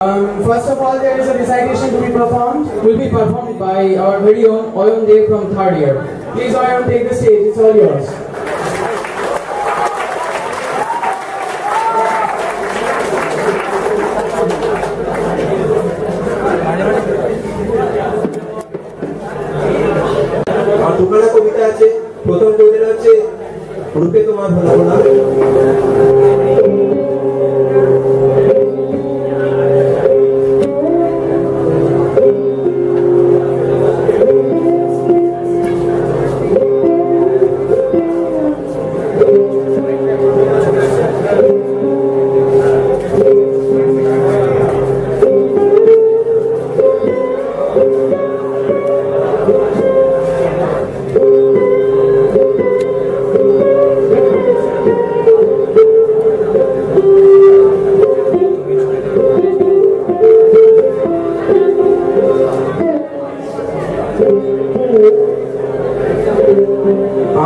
First of all, there is a recitation to be performed. Will be performed by our very own Oyun Dev from 3rd year. Please, Oyun, take the stage. It's all yours. আর দুখানা কবিতা আছে। প্রথম কবিতা হচ্ছে রূপে তোমার ভালো না।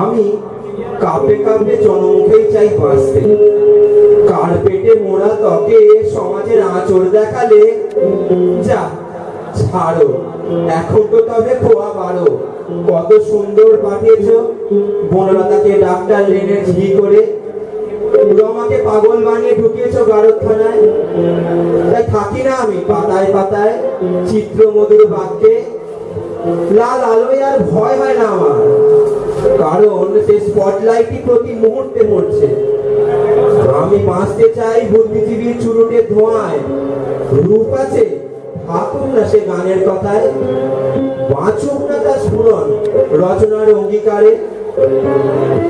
আমি কাঁপে কাঁপে জনমুখেই চাই বাঁচতে, কার্পেটে মোড়া ত্বকে সমাজের আঁচড় দেখালে যা ছাড়ো, এখন তো তবে খোয়া বাড়ো। কত সুন্দর পাঠিয়েছ বনলতাকে ডাক্তার লেনে ঝি করে, রমাকে পাগল বানিয়ে ঢুকিয়েছ গারদখানায়। তাই থাকি না আমি পাতায় পাতায় চিত্র মধুর বাক্যে, লাল আলোয় আর ভয় হয় না আমার, কারণ সে স্পটলাইটই প্রতি মুহূর্তে মরছে। আমি বাঁচতে চাই বুদ্ধিজীবীর চুরুটের ধোঁয়ায়, রূপ আছে থাকুক না সে গানের কথায়, বাঁচুক না তার স্ফুরণ রচনার অঙ্গীকারে।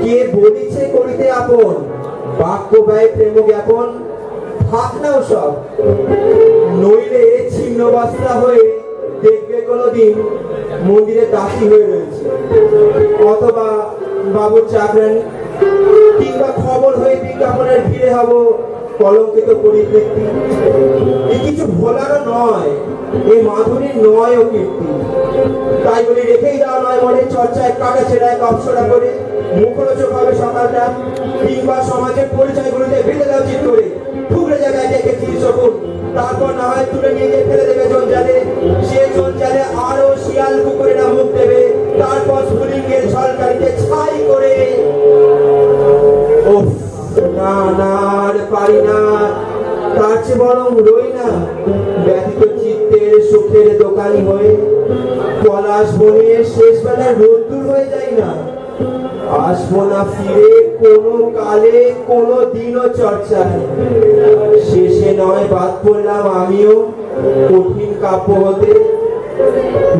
কে বলিছে করিতে আপন বাক্য ব্যয় প্রেম জ্ঞাপন, থাক না সব, নইলে ছিন্ন বাস্তা হয়ে দেখবে কোনদিন মন্দিরে দাসী হয়ে রয়েছে, অথবা বাবুর চাকরানি, কিংবা খবর হয়ে বিজ্ঞাপনের ভিড়ে হব কলঙ্কিত পরিবৃত্তি। এ কিছু ভোলারও নয়, এ মাধুরীর নয় ও কীর্তি। তাই বলে রেখেই দেওয়া নয় মনের চর্চায় কাটা ছেড়ায় কপসরা করে, মুখরোচক হবে সকালটা, কিংবা সমাজের পরিচয়গুলোতে বেঁধে দেওয়া উচিত করে ঠুকরে জায়গায় দেখেছি শকুন, তারপর না হয় তুলে নিয়ে গিয়ে ফেলে দেবে জঞ্জালে। সে জঞ্জালে আরো শিয়াল কুকুরেরা মুখ দেবে, তারপর স্ফুলিঙ্গের ঝলকারিতে ছাই করে। ওফ, না না আর পারি না, তার চেয়ে বরং রই না ব্যথিত চিত্তের সুখের দোকানি হয়ে, পলাশ বনের শেষ বেলায় রোদ্দুর হয়ে যাই না, আসবো না ফিরে কোনো কালে কোনো দিনও চর্চায়। শেষে নয় বাদ পড়লাম আমিও কঠিন কাব্য হতে,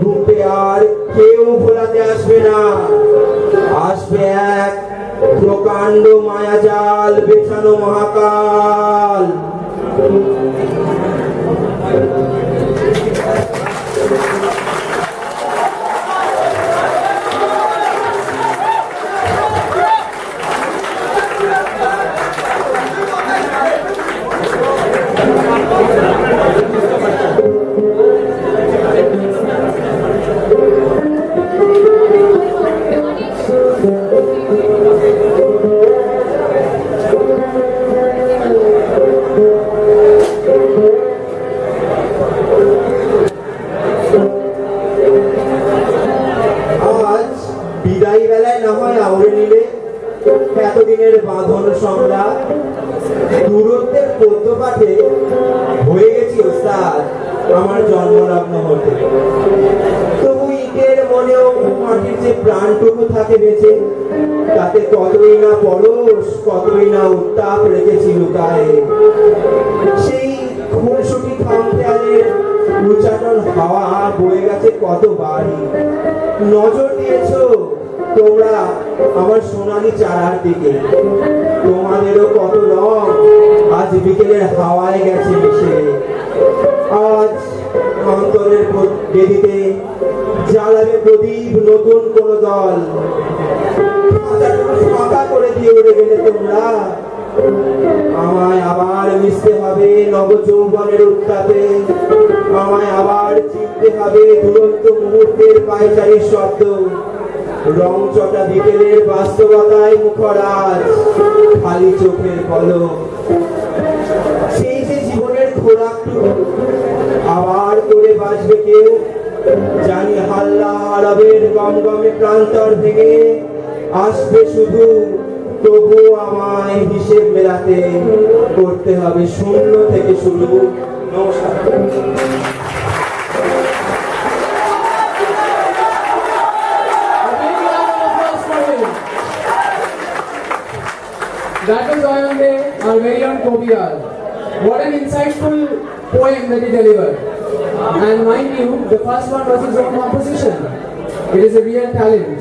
রূপে আর কেউ ভোলাতে আসবে না, আসবে এক প্রকাণ্ড মায়াজাল বেছানো মহাকাল। এতদিনের বাঁধন সংলাপ দূরত্বের পদ্য পাঠে হয়ে গেছি ওস্তাদ আমার জন্মলগ্ন হতে। তবু ইটের মনেও মাটির যে প্রাণটুকু থাকে বেঁচে, তাতে কতই না পরশ কতই না উত্তাপ রেখেছি লুকায়ে। সেই খুনসুটি খামখেয়ালের উচ্চাটন হাওয়া বয়ে গেছে কত বাড়ি, নজর দিয়েছ তোমরা আমার সোনালী চারার দিকে, তোমাদেরও কত রং আজ বিকেলের হাওয়ায় গেছে মিশে। আজ অন্তরের বেদিতে জ্বালাবে প্রদীপ নতুন কোন দল, ফাঁকা করে দিয়ে উড়ে গেলে তোমরা, আমায় আবার মিশতে হবে নব যৌবনের উত্তাপে, আমায় আবার চিনতে হবে দুরন্ত মুহূর্তের পায়চারির শব্দ, রং চটা বিকেলের বাস্তবতায় মুখরাজ খালি চোখের পলক। সেই যে জীবনের খোরাকটুকু আবার করে বাঁচবে কেউ। জানি হাল্লা আরবের গমগমে প্রান্তর ভেঙে আসবে শুধু, তবু আমায় হিসেব মেলাতে করতে হবে শূন্য থেকে শুরু। নমস্কার। That was Oyonde, our very own Kobiyal. What an insightful poem that he delivered. And mind you, the first one was his own composition. It is a real talent.